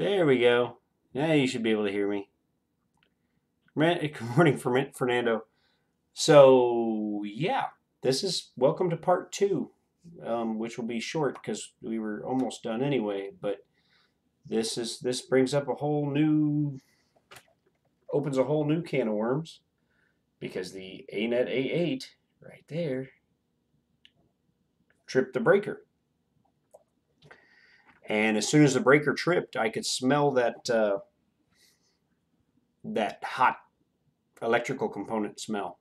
There we go. Now you should be able to hear me. Good morning, Fernando. So, yeah, this is welcome to part two, which will be short because we were almost done anyway. But this brings up opens a whole new can of worms because the ANET A8 right there tripped the breaker. And as soon as the breaker tripped, I could smell that hot electrical component smell.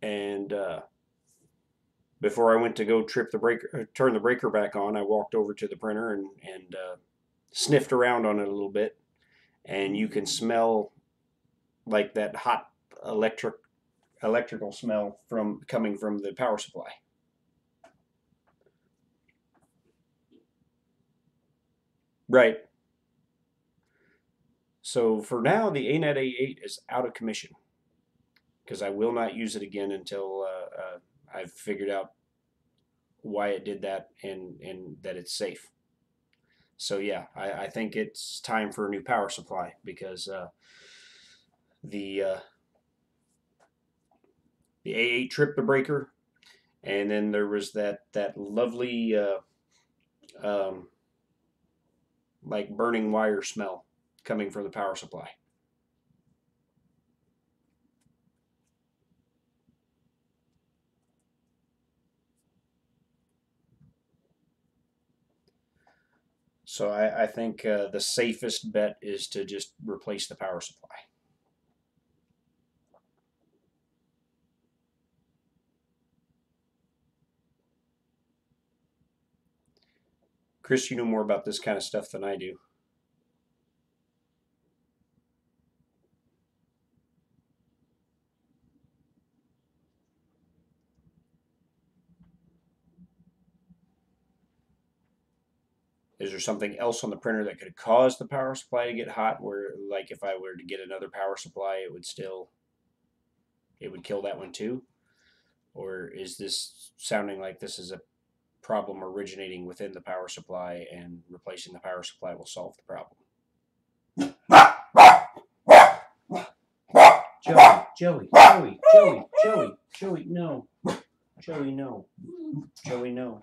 And before I went to go turn the breaker back on, I walked over to the printer and sniffed around on it a little bit, and you can smell like that hot electrical smell coming from the power supply. Right. So for now, the ANET A8 is out of commission because I will not use it again until I've figured out why it did that and that it's safe. So yeah, I think it's time for a new power supply because the A8 tripped the breaker, and then there was that lovely like burning wire smell coming from the power supply. So I think the safest bet is to just replace the power supply. Chris, you know more about this kind of stuff than I do. Is there something else on the printer that could cause the power supply to get hot where, like, if I were to get another power supply, it would kill that one too? Or is this sounding like this is a problem originating within the power supply and replacing the power supply will solve the problem? Joey, no. Joey, no. Joey, no.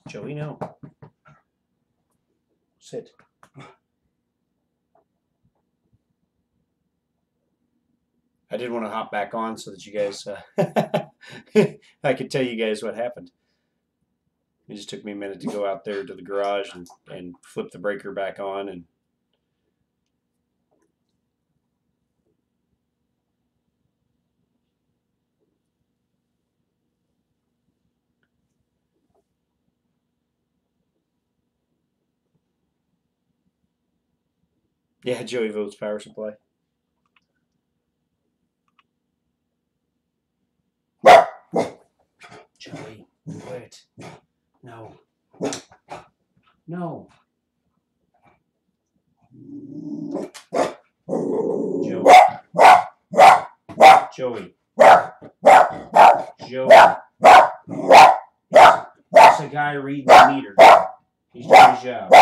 Joey, no. Sit. I did want to hop back on so that you guys, I could tell you guys what happened. It just took me a minute to go out there to the garage and flip the breaker back on. And yeah, Joey votes power supply. Joey, quit. No. No. Joey. Joey. Joey. That's a guy reading the meter. He's doing his job.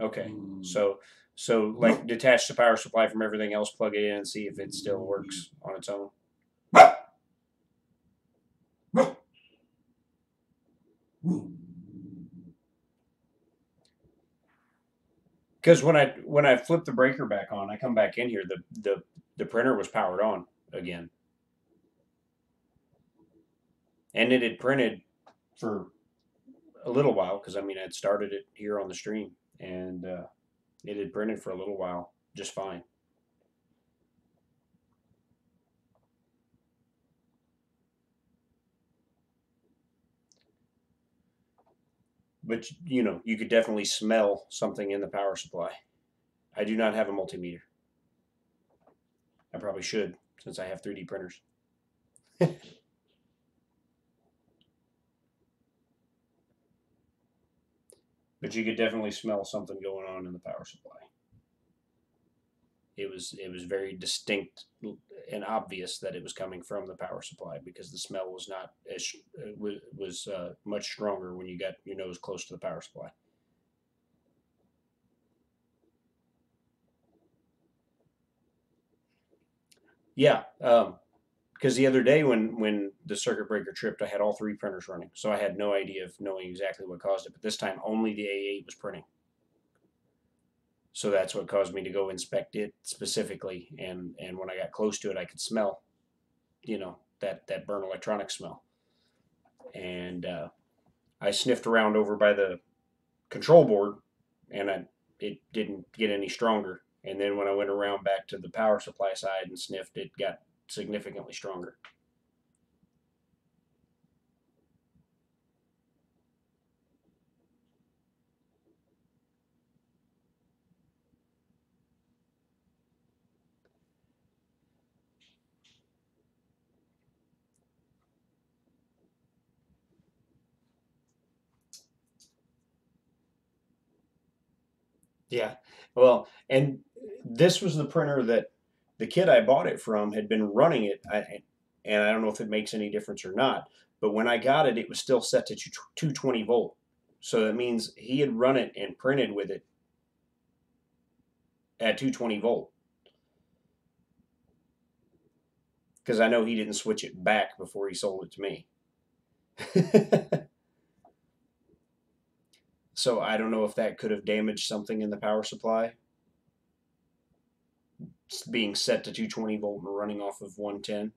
Okay, so like detach the power supply from everything else, plug it in, and see if it still works on its own. Because when I flip the breaker back on, I come back in here, the printer was powered on again, and it had printed for a little while because I mean I'd started it here on the stream, and it had printed for a little while just fine. But you know, you could definitely smell something in the power supply. I do not have a multimeter. I probably should, since I have 3D printers. But you could definitely smell something going on in the power supply. It was very distinct and obvious that it was coming from the power supply because the smell was not as much stronger when you got your nose close to the power supply. Yeah, because the other day when the circuit breaker tripped, I had all three printers running, so I had no idea of knowing exactly what caused it. But this time, only the A8 was printing, so that's what caused me to go inspect it specifically. And when I got close to it, I could smell, that burnt electronic smell. And I sniffed around over by the control board, and it didn't get any stronger. And then when I went around back to the power supply side and sniffed, it got significantly stronger. Yeah. Well, and this was the printer that the kid I bought it from had been running it. And I don't know if it makes any difference or not, but when I got it, it was still set to 220 volt. So that means he had run it and printed with it at 220 volt, because I know he didn't switch it back before he sold it to me. So I don't know if that could have damaged something in the power supply, being set to 220 volt and running off of 110.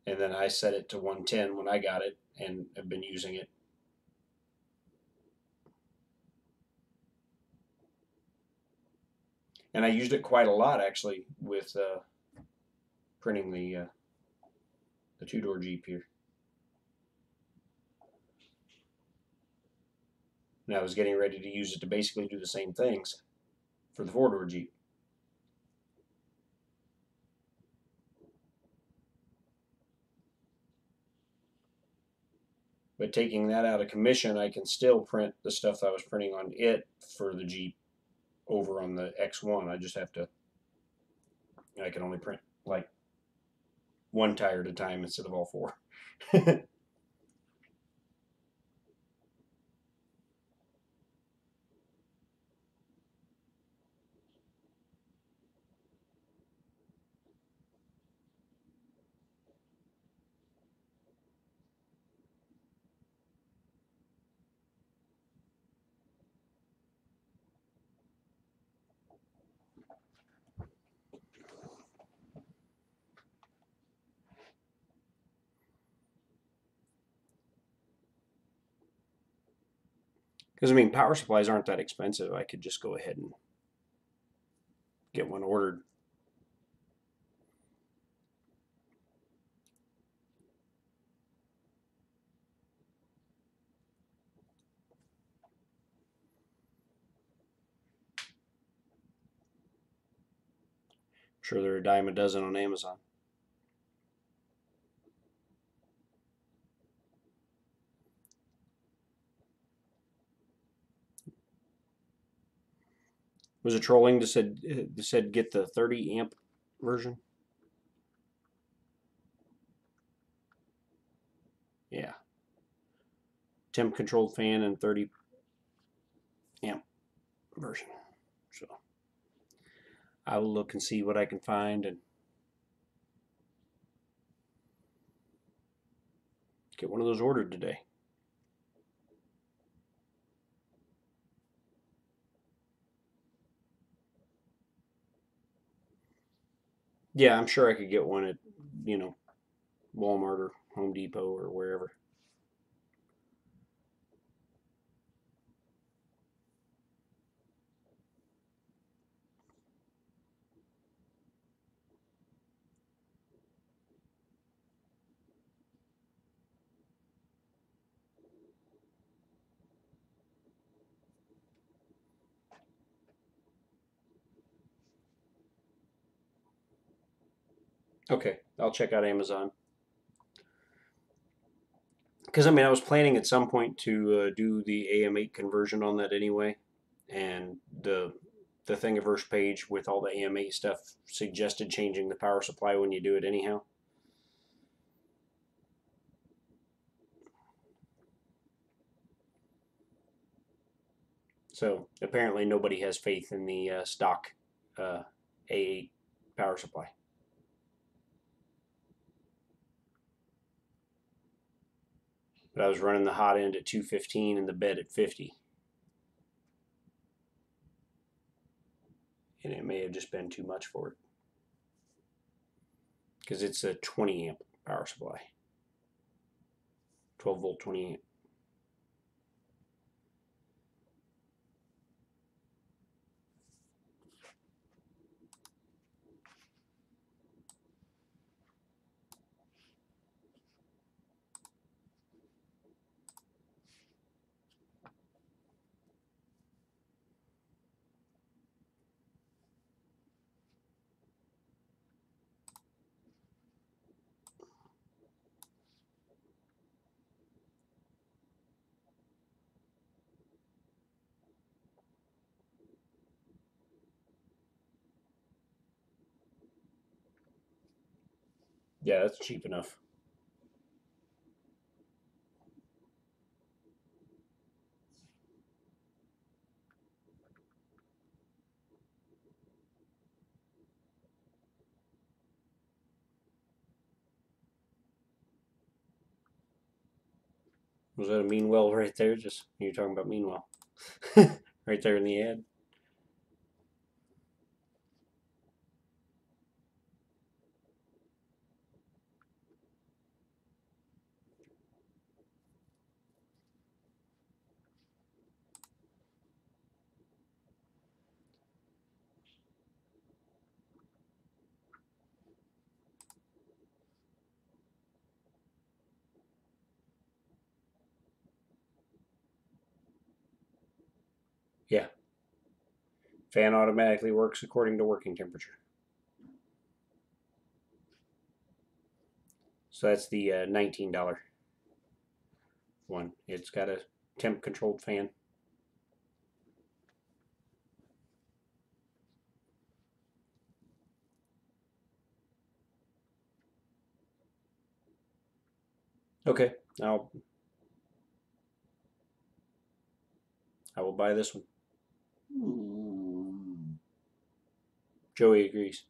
And then I set it to 110 when I got it and have been using it. And I used it quite a lot actually with printing the two-door Jeep here. And I was getting ready to use it to basically do the same things for the four-door Jeep. But taking that out of commission, I can still print the stuff I was printing on it for the Jeep over on the X1. I just have to, I can only print like one tire at a time instead of all four. Because I mean, power supplies aren't that expensive. I could just go ahead and get one ordered. I'm sure they're a dime a dozen on Amazon. Was it trolling that said get the 30 amp version? Yeah, temp controlled fan and 30 amp version. So I will look and see what I can find and get one of those ordered today. Yeah, I'm sure I could get one at, you know, Walmart or Home Depot or wherever. Okay, I'll check out Amazon. Because I mean, I was planning at some point to do the AM8 conversion on that anyway, and the Thingiverse page with all the AM8 stuff suggested changing the power supply when you do it anyhow. So apparently nobody has faith in the stock A8 power supply. But I was running the hot end at 215 and the bed at 50. And it may have just been too much for it. Because it's a 20 amp power supply. 12 volt 20 amp. Yeah, that's cheap enough. Was that a Meanwell right there? Just you're talking about Meanwell. Right there in the ad. Yeah. Fan automatically works according to working temperature. So that's the $19 one. It's got a temp controlled fan. Okay, I will buy this one. Joey agrees.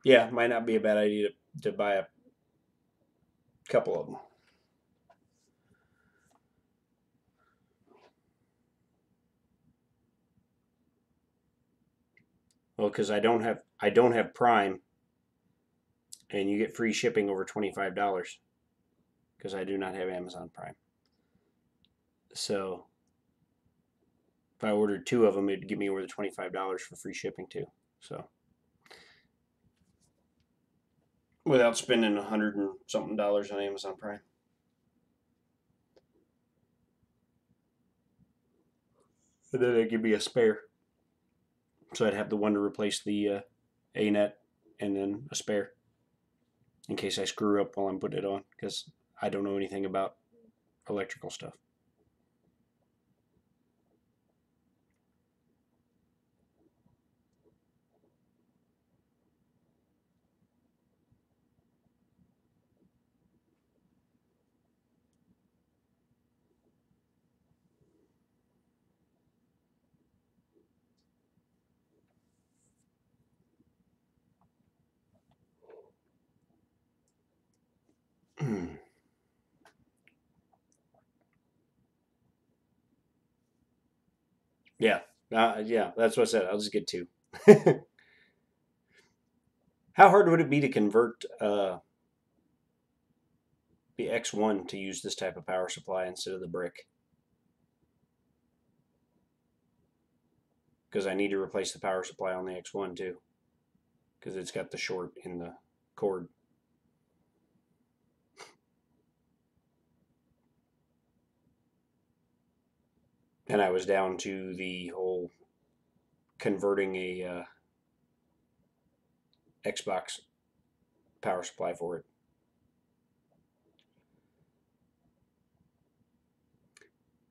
Yeah, might not be a bad idea to buy a couple of them. Well, because I don't have Prime, and you get free shipping over $25 because I do not have Amazon Prime. So if I ordered two of them, it'd give me over the $25 for free shipping too. So without spending $100 and something on Amazon Prime. And then they'd give me a spare. So I'd have the one to replace the A-net and then a spare in case I screw up while I'm putting it on because I don't know anything about electrical stuff. Yeah, yeah, that's what I said. I'll just get two. How hard would it be to convert the X1 to use this type of power supply instead of the brick. Because I need to replace the power supply on the X1 too. Because it's got the short in the cord. And I was down to the whole converting a Xbox power supply for it.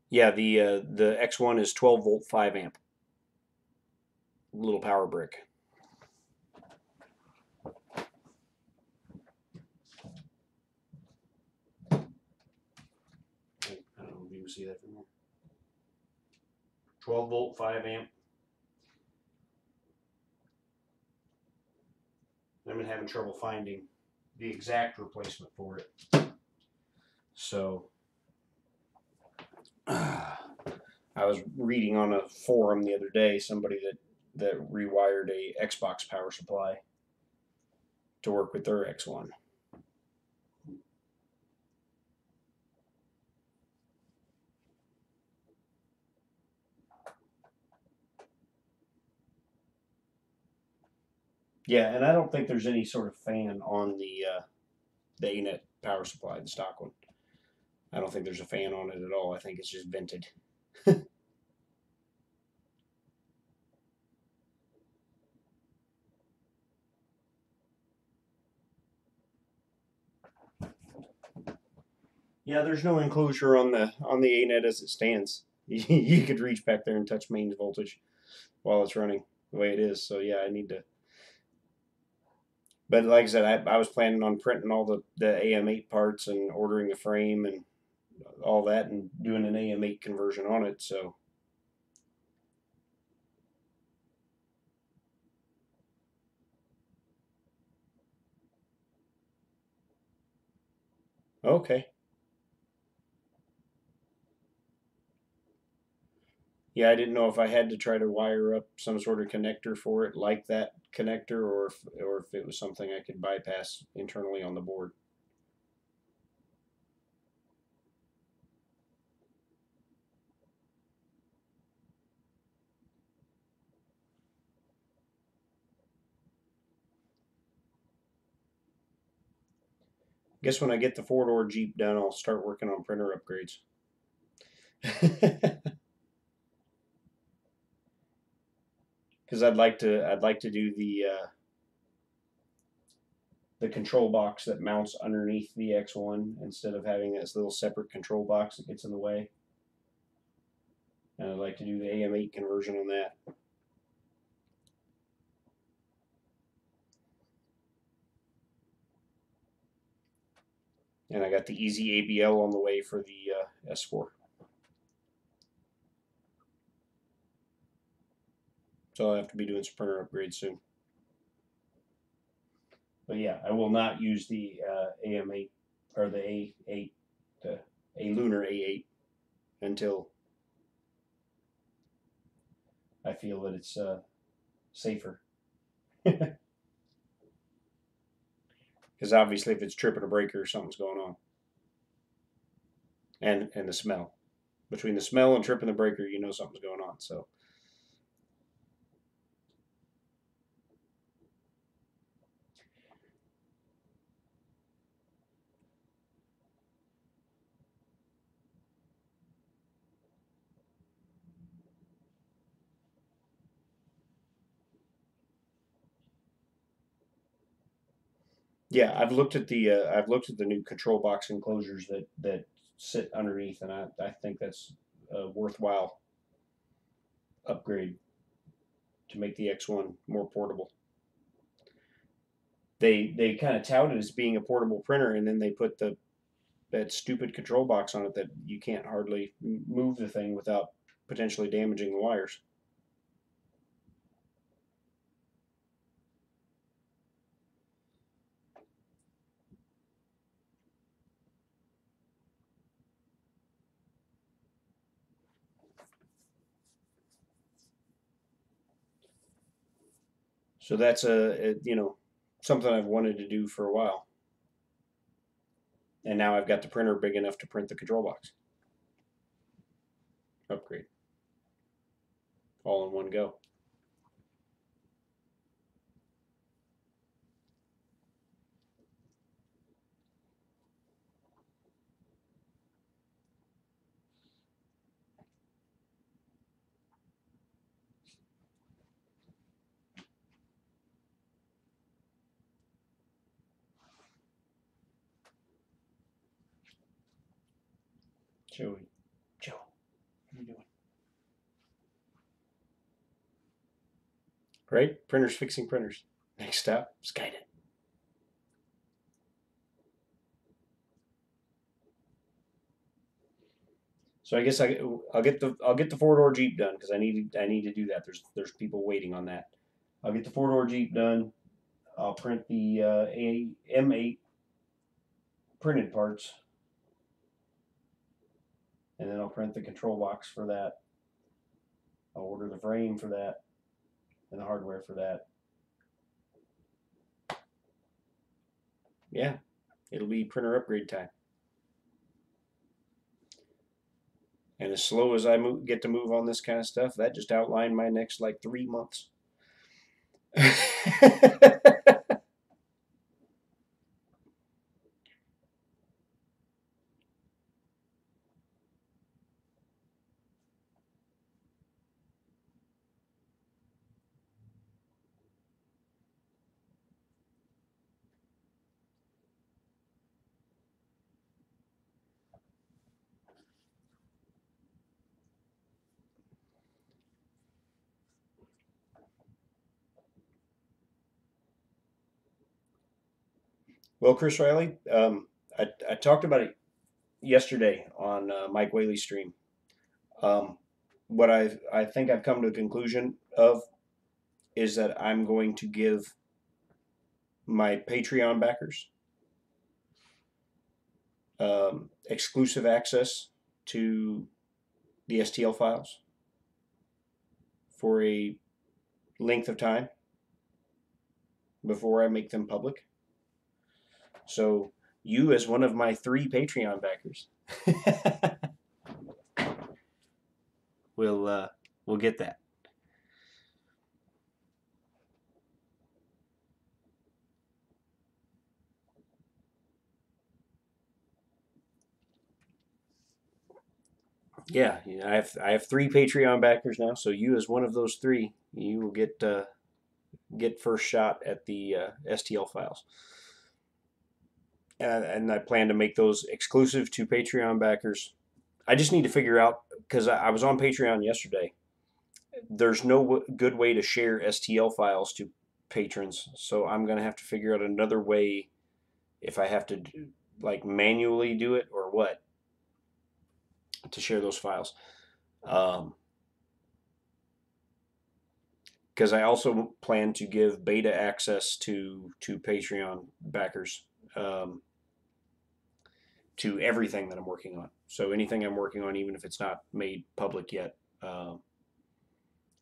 Yeah, the X1 is 12 volt 5 amp. Little power brick. I don't know if you can see that from here. 12 volt 5 amp. I've been having trouble finding the exact replacement for it. So I was reading on a forum the other day somebody that rewired a Xbox power supply to work with their X1. Yeah, and I don't think there's any sort of fan on the ANET power supply, the stock one. I don't think there's a fan on it at all. I think it's just vented. Yeah, there's no enclosure on the ANET as it stands. You could reach back there and touch mains voltage while it's running the way it is. So yeah, I need to. But like I said, I was planning on printing all the AM8 parts and ordering a frame and all that and doing an AM8 conversion on it. So okay. Yeah, I didn't know if I had to try to wire up some sort of connector for it, like that connector, or if it was something I could bypass internally on the board. Guess when I get the four-door Jeep done, I'll start working on printer upgrades. Because I'd like to do the control box that mounts underneath the X1 instead of having this little separate control box that gets in the way. And I'd like to do the AM8 conversion on that. And I got the easy ABL on the way for the S4. So I'll have to be doing some printer upgrades soon. But yeah, I will not use the AM8 or the A8, a lunar A8 until I feel that it's safer. Because obviously, if it's tripping a breaker, something's going on. And the smell. Between the smell and tripping the breaker, you know something's going on. So. Yeah, I've looked at the new control box enclosures that sit underneath, and I think that's a worthwhile upgrade to make the X1 more portable. They kind of tout it as being a portable printer, and then they put that stupid control box on it that you can't hardly move the thing without potentially damaging the wires. So that's a something I've wanted to do for a while. And now I've got the printer big enough to print the control box. Upgrade. All in one go. Joey. Joe, what are you doing? Right? Printers fixing printers. Next step, Skynet. So I guess I'll get the 4-door Jeep done because I need to do that. There's people waiting on that. I'll get the 4-door Jeep done. I'll print the M8 printed parts, and then I'll print the control box for that. I'll order the frame for that and the hardware for that. Yeah, it'll be printer upgrade time. And as slow as I get to move on this kind of stuff, that just outlined my next like 3 months. Well, Chris Riley, I talked about it yesterday on Mike Whaley's stream. Um, what I think I've come to a conclusion of is that I'm going to give my Patreon backers exclusive access to the STL files for a length of time before I make them public. So you, as one of my 3 Patreon backers, will get that. Yeah, I have 3 Patreon backers now. So you, as one of those 3, you will get first shot at the STL files. And I plan to make those exclusive to Patreon backers. I just need to figure out because I was on Patreon yesterday. There's no good way to share STL files to patrons, so I'm gonna have to figure out another way if I have to like manually do it or what to share those files. Because I also plan to give beta access to Patreon backers to everything that I'm working on. So anything I'm working on, even if it's not made public yet,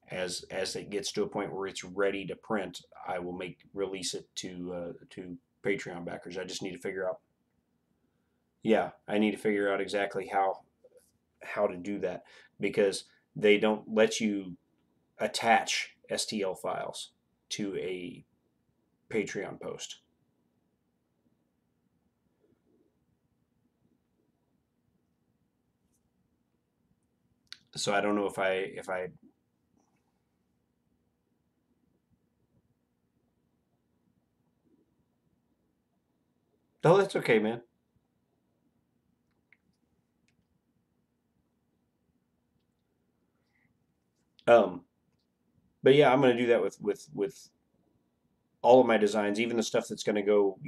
as it gets to a point where it's ready to print, I will release it to Patreon backers. I just need to figure out. Yeah, I need to figure out exactly how to do that because they don't let you attach STL files to a Patreon post. So I don't know if I. Oh, that's okay, man. Um, but yeah, I'm going to do that with all of my designs, even the stuff that's going to go,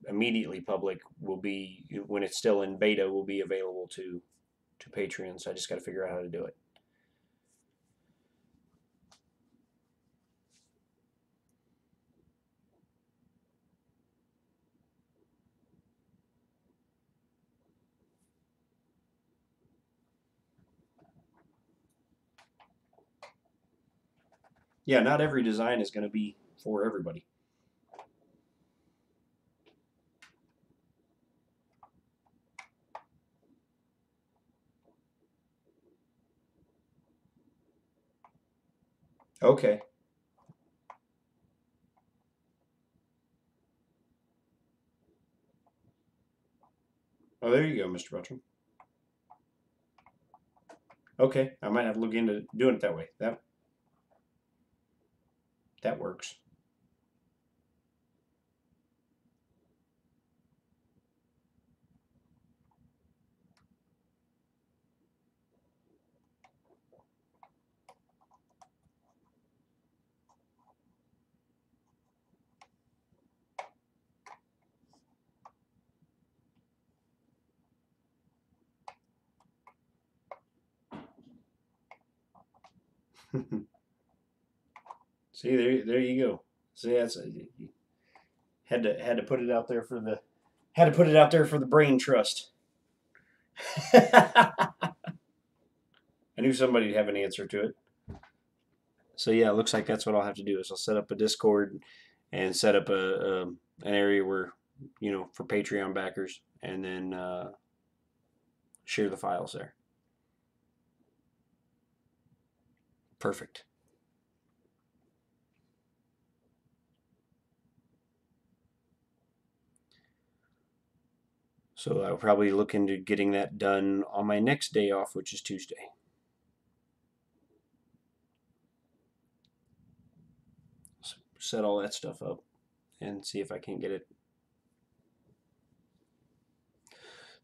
immediately public will be when it's still in beta will be available to Patreon. So I just got to figure out how to do it. Yeah, not every design is going to be for everybody. Okay. Oh, there you go, Mr. Buttram. Okay, I might have to look into doing it that way. That works. See, there you go. See, that's had to put it out there for the had to put it out there for the brain trust. I knew somebody'd have an answer to it. So yeah, it looks like that's what I'll have to do is I'll set up a Discord and set up an area where for Patreon backers, and then share the files there. Perfect. So I'll probably look into getting that done on my next day off, which is Tuesday. So set all that stuff up and see if I can get it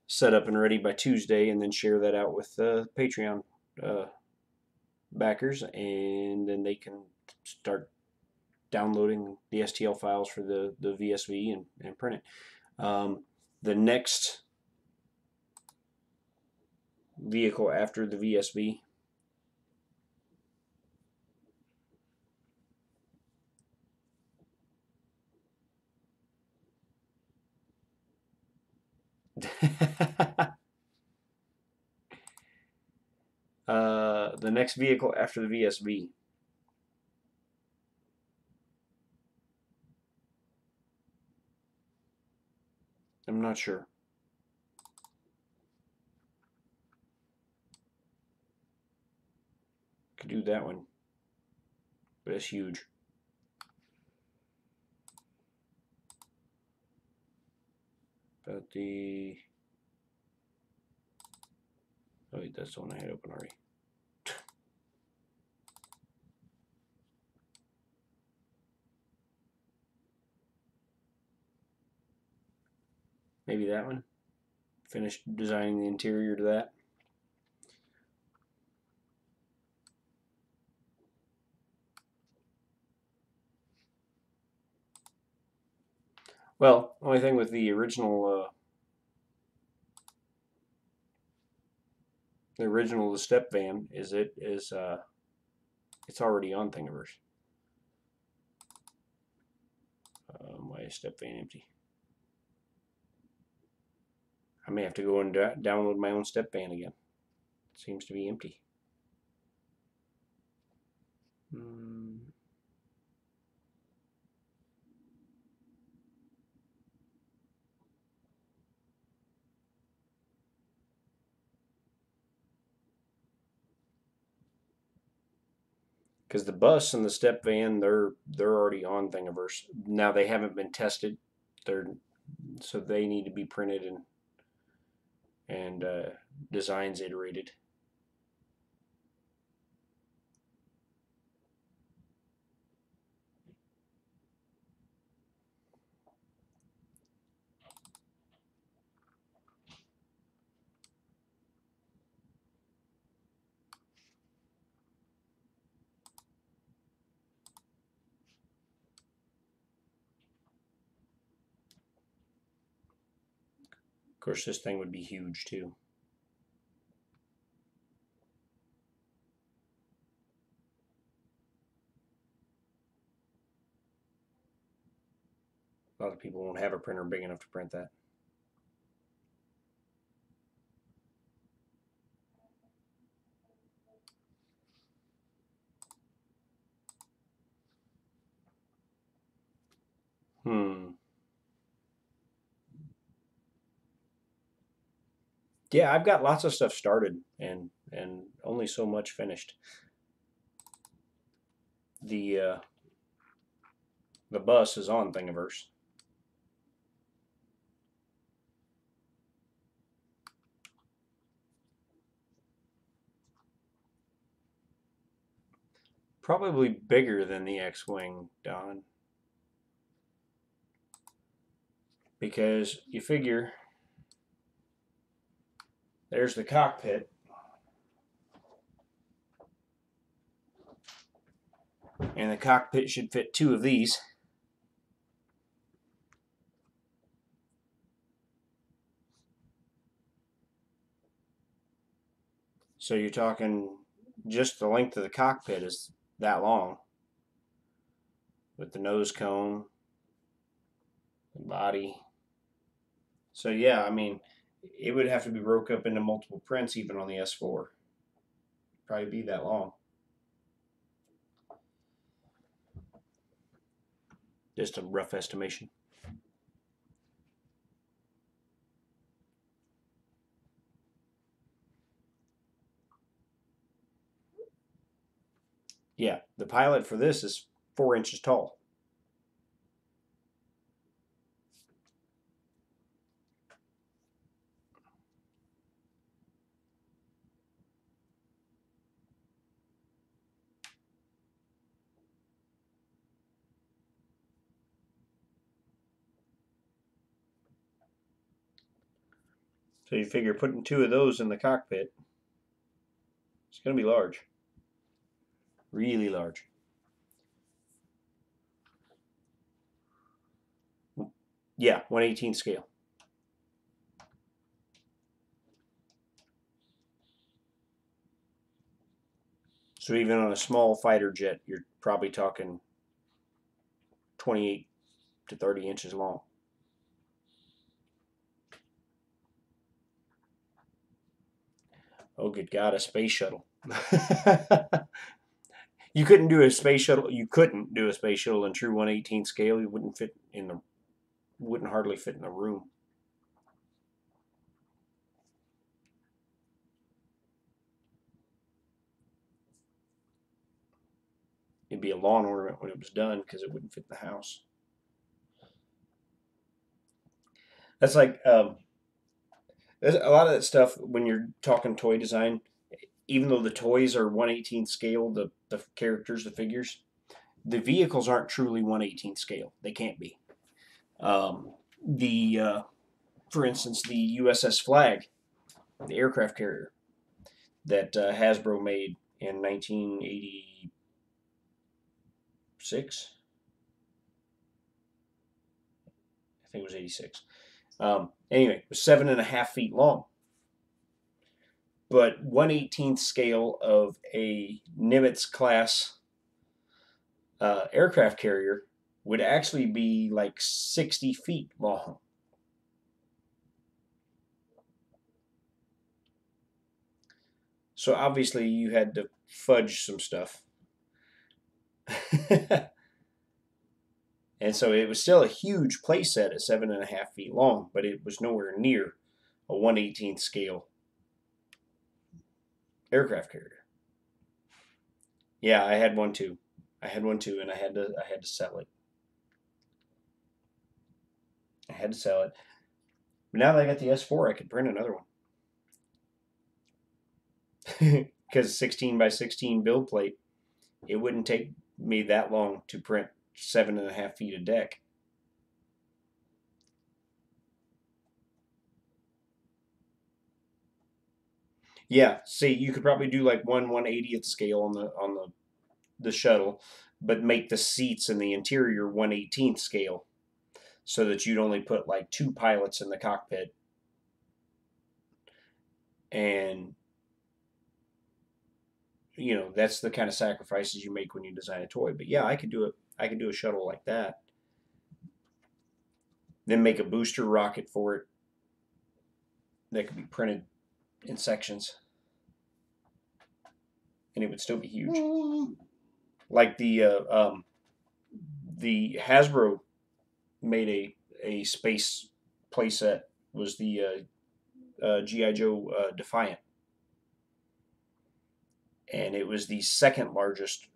set up and ready by Tuesday, and then share that out with Patreon uh, backers, and then they can start downloading the STL files for the VSV and print it. The next vehicle after the VSV the next vehicle after the VSV. I'm not sure. Could do that one, but it's huge. But oh wait, that's the one I had open already. Maybe that one. Finished designing the interior to that. Well, only thing with the original the step van is it's already on Thingiverse. Why is step van empty? I may have to go and download my own step van again. It seems to be empty. Because the bus and the step van, they're already on Thingiverse. Now they haven't been tested. So they need to be printed and designs iterated. Of course, this thing would be huge too. A lot of people won't have a printer big enough to print that. Yeah, I've got lots of stuff started and only so much finished. the bus is on Thingiverse. Probably bigger than the X-Wing, Don. Because you figure there's the cockpit. And the cockpit should fit 2 of these. So you're talking just the length of the cockpit is that long. With the nose cone, the body. So yeah, I mean, it would have to be broke up into multiple prints even on the S4. Probably be that long. Just a rough estimation. Yeah, the pilot for this is 4 inches tall. So you figure putting 2 of those in the cockpit, it's going to be large. Really large. Yeah, 1/18 scale. So even on a small fighter jet, you're probably talking 28 to 30 inches long. Oh, good God, a space shuttle. You couldn't do a space shuttle. You couldn't do a space shuttle in true 1/18 scale. You wouldn't fit in the, wouldn't hardly fit in the room. It'd be a lawn ornament when it was done because it wouldn't fit in the house. That's like a lot of that stuff when you're talking toy design. Even though the toys are 1/18 scale, the characters, the figures, the vehicles aren't truly 1/18 scale. They can't be. The for instance, the USS Flag, the aircraft carrier that Hasbro made in 1986. I think it was 86. Anyway, it was 7.5 feet long. But 1/18 scale of a Nimitz class aircraft carrier would actually be like 60 feet long. So obviously you had to fudge some stuff. And so it was still a huge playset at 7.5 feet long, but it was nowhere near a 1/18 scale aircraft carrier. Yeah, I had one too. I had one too, and I had to sell it. I had to sell it. But now that I got the S4, I could print another one. Because 16 by 16 build plate, it wouldn't take me that long to print 7.5 feet of deck. Yeah, see, you could probably do like 1/180th scale on the shuttle, but make the seats and the interior 1/18th scale, so that you'd only put like 2 pilots in the cockpit, and you know that's the kind of sacrifices you make when you design a toy. But yeah, I could do it. I could do a shuttle like that, then make a booster rocket for it that could be printed in sections, and it would still be huge. Like the Hasbro made a space playset, was the GI Joe Defiant, and it was the second largest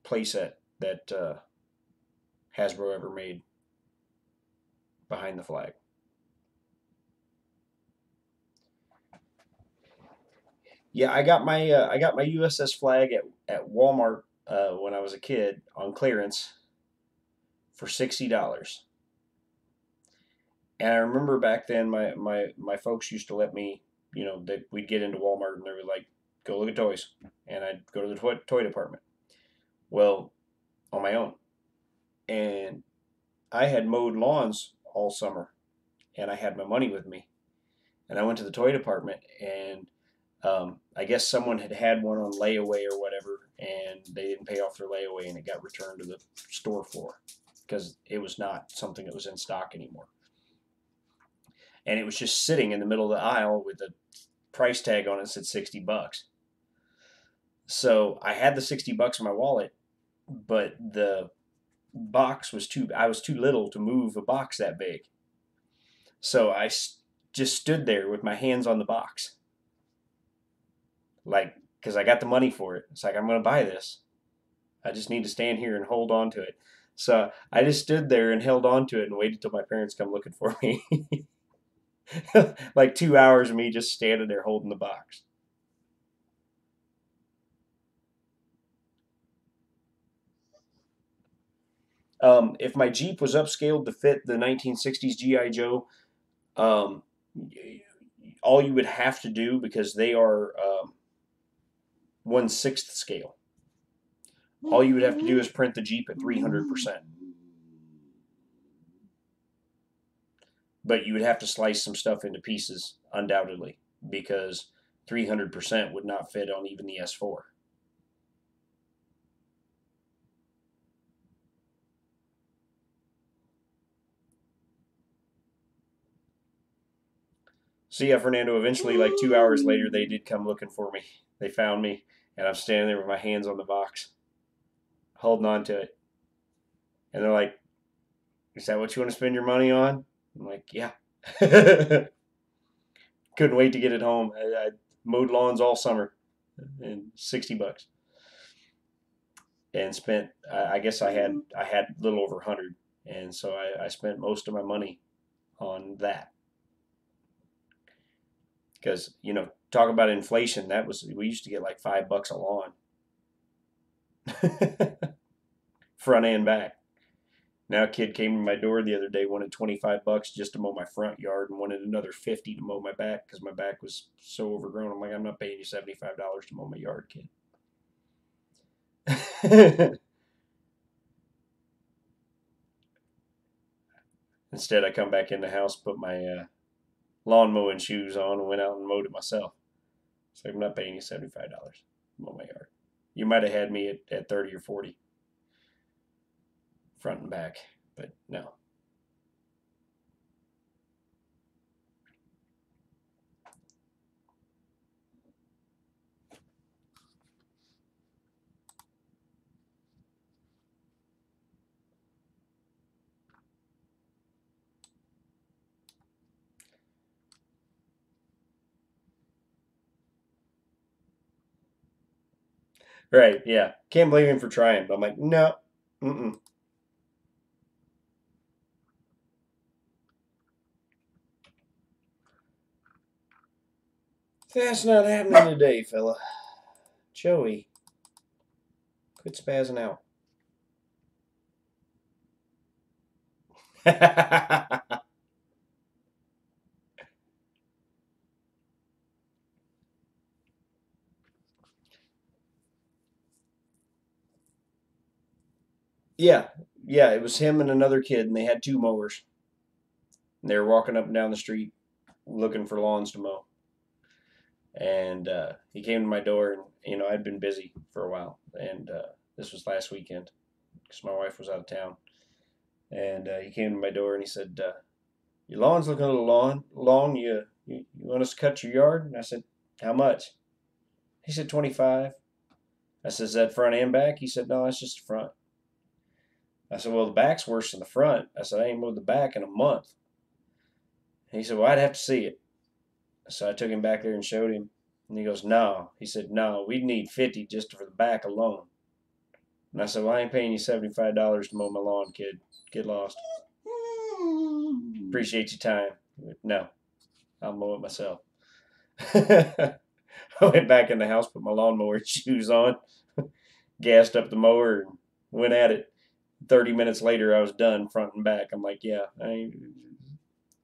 playset that Hasbro ever made behind the flag. Yeah, I got my USS flag at Walmart when I was a kid on clearance for $60. And I remember back then my folks used to let me, that we'd get into Walmart and they were like, go look at toys. And I'd go to the toy department. Well, on my own. And I had mowed lawns all summer and I had my money with me. And I went to the toy department and I guess someone had one on layaway or whatever, and they didn't pay off their layaway, and it got returned to the store floor because it was not something that was in stock anymore. And it was just sitting in the middle of the aisle with a price tag on it that said $60. So I had the $60 in my wallet, but the box was I was too little to move a box that big. So I just stood there with my hands on the box. Like, because I got the money for it. It's like, I'm going to buy this. I just need to stand here and hold on to it. So I just stood there and held on to it and waited till my parents come looking for me. Like 2 hours of me just standing there holding the box. If my Jeep was upscaled to fit the 1960s G.I. Joe, um, all you would have to do, because they are 1/6 scale, all you would have to do is print the Jeep at 300%. But you would have to slice some stuff into pieces, undoubtedly, because 300% would not fit on even the S4. So yeah, Fernando, eventually, like 2 hours later, they did come looking for me. They found me, and I'm standing there with my hands on the box, holding on to it. And they're like, is that what you want to spend your money on? I'm like, yeah. Couldn't wait to get it home. I mowed lawns all summer and $60 and spent, I guess I had a little over 100. And so I spent most of my money on that. Because, talk about inflation, we used to get like $5 a lawn. Front and back. Now a kid came to my door the other day, wanted $25 just to mow my front yard and wanted another 50 to mow my back because my back was so overgrown. I'm like, I'm not paying you $75 to mow my yard, kid. Instead, I come back in the house, put my lawn mowing shoes on, and went out and mowed it myself. So I'm not paying you $75 to mow my yard. You might have had me at 30 or 40, front and back, but no. Right, yeah. Can't blame him for trying, but I'm like, no. Mm-mm. That's not happening today, fella. Joey, quit spazzing out. Yeah, yeah, it was him and another kid, and they had two mowers. And they were walking up and down the street looking for lawns to mow. And he came to my door, and I'd been busy for a while, and this was last weekend because my wife was out of town. And he came to my door and he said, "Your lawn's looking a little long. You want us to cut your yard?" And I said, "How much?" He said, 25. I said, "Is that front and back?" He said, "No, that's just the front." I said, "Well, the back's worse than the front." I said, "I ain't mowed the back in a month." And he said, "Well, I'd have to see it." So I took him back there and showed him. And he goes, "No." He said, "No, we'd need 50 just for the back alone." And I said, well, I ain't paying you $75 to mow my lawn, kid. Get lost. Appreciate your time. No, I'll mow it myself. I went back in the house, put my lawnmower shoes on, gassed up the mower, and went at it. 30 minutes later, I was done front and back. I'm like, yeah, I ain't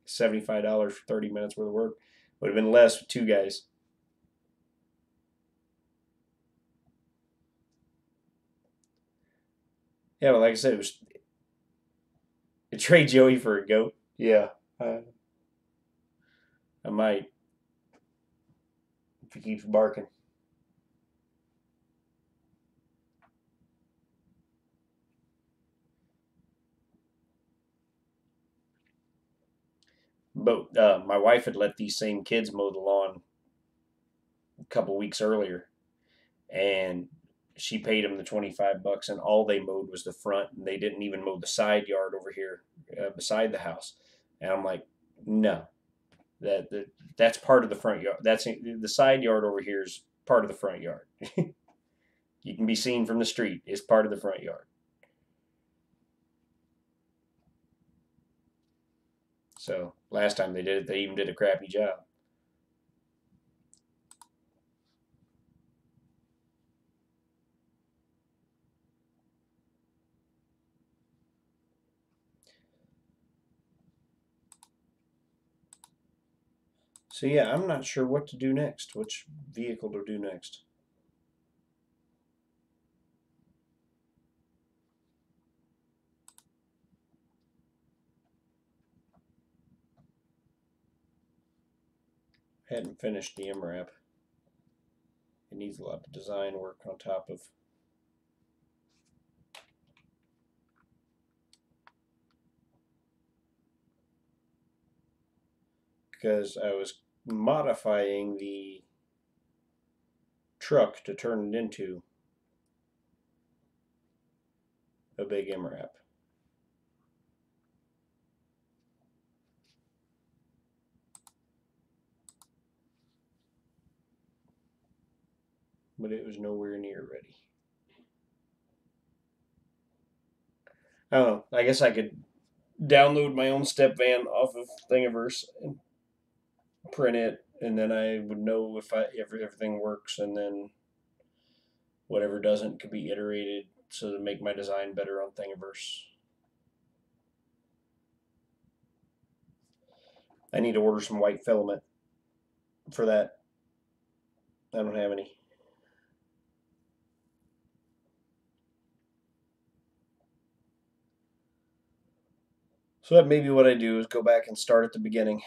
$75 for 30 minutes worth of work. Would have been less with two guys. Yeah, but like I said, it trade Joey for a goat. Yeah, I might if he keeps barking. But my wife had let these same kids mow the lawn a couple weeks earlier, and she paid them the $25, and all they mowed was the front, and they didn't even mow the side yard over here beside the house. And I'm like, no, that's part of the front yard. That's the side yard over here is part of the front yard. You can be seen from the street. It's part of the front yard. So last time they did it, they even did a crappy job. So yeah, I'm not sure what to do next. Which vehicle to do next? I hadn't finished the MRAP. It needs a lot of design work on top of. Because I was modifying the truck to turn it into a big MRAP. But it was nowhere near ready. I don't know. I guess I could download my own step van off of Thingiverse and print it, and then I would know if everything works, and then whatever doesn't could be iterated so to make my design better on Thingiverse. I need to order some white filament for that. I don't have any. So that may be what I do is go back and start at the beginning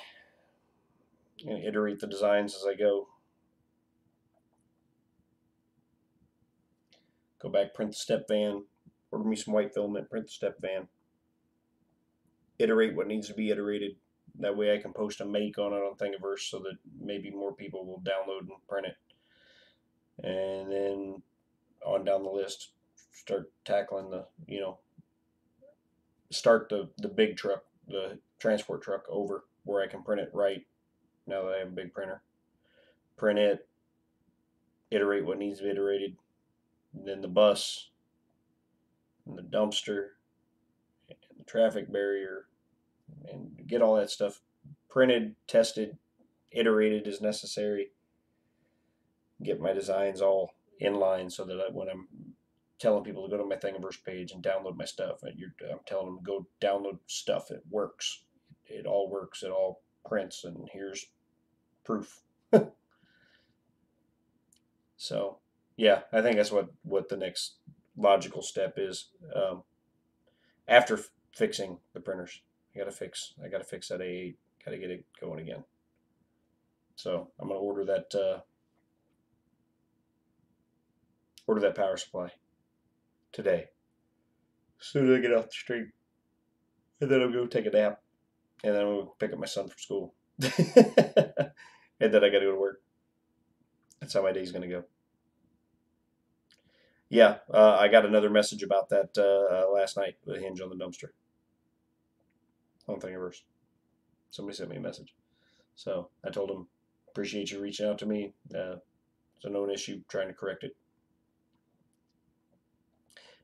and iterate the designs as I go. Go back, print the step van, order me some white filament, print the step van, iterate what needs to be iterated. That way I can post a make on it on Thingiverse so that maybe more people will download and print it. And then on down the list, start tackling start the big truck, the transport truck over where I can print it right now that I have a big printer. Print it, iterate what needs to be iterated, and then the bus, and the dumpster, and the traffic barrier, and get all that stuff printed, tested, iterated as necessary. Get my designs all in line so that when I'm telling people to go to my Thingiverse page and download my stuff, and I'm telling them to go download stuff. It works. It all works. It all prints, and here's proof. So, yeah, I think that's what the next logical step is. After fixing the printers, I gotta fix that A8. Got to get it going again. So I'm gonna order that power supply today. As soon as I get off the street, and then I'll go take a nap, and then we'll pick up my son from school, and then I got to go to work. That's how my day's gonna go. Yeah, I got another message about that last night. The hinge on the dumpster on Thingiverse. Somebody sent me a message, so I told him, appreciate you reaching out to me. It's a known issue. Trying to correct it.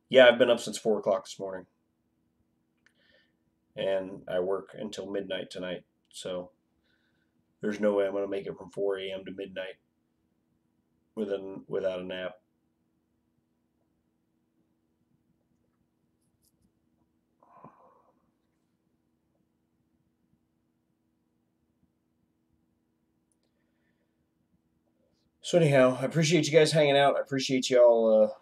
Yeah, I've been up since 4 o'clock this morning, and I work until midnight tonight. So there's no way I'm going to make it from 4 a.m. to midnight without a nap. So anyhow, I appreciate you guys hanging out. I appreciate y'all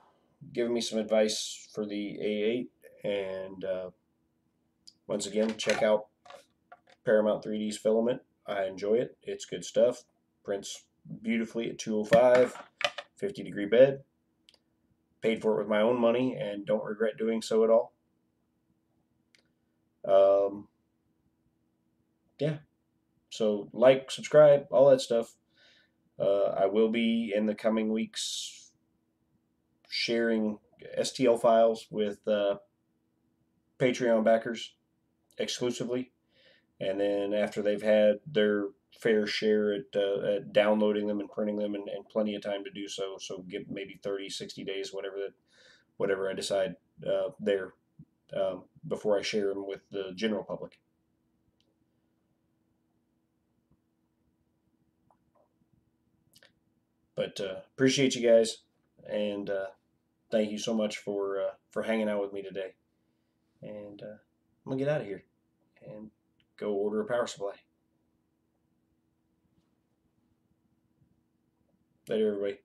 giving me some advice for the A8. And once again, check out Paramount 3D's filament. I enjoy it. It's good stuff. Prints beautifully at 205, 50-degree bed. Paid for it with my own money and don't regret doing so at all. Um, yeah. So like, subscribe, all that stuff. I will be in the coming weeks sharing STL files with Patreon backers exclusively, and then after they've had their fair share at downloading them and printing them and plenty of time to do so, so give maybe 30, 60 days, whatever I decide there, before I share them with the general public. But appreciate you guys, and thank you so much for hanging out with me today. And I'm gonna get out of here and go order a power supply. Later, everybody.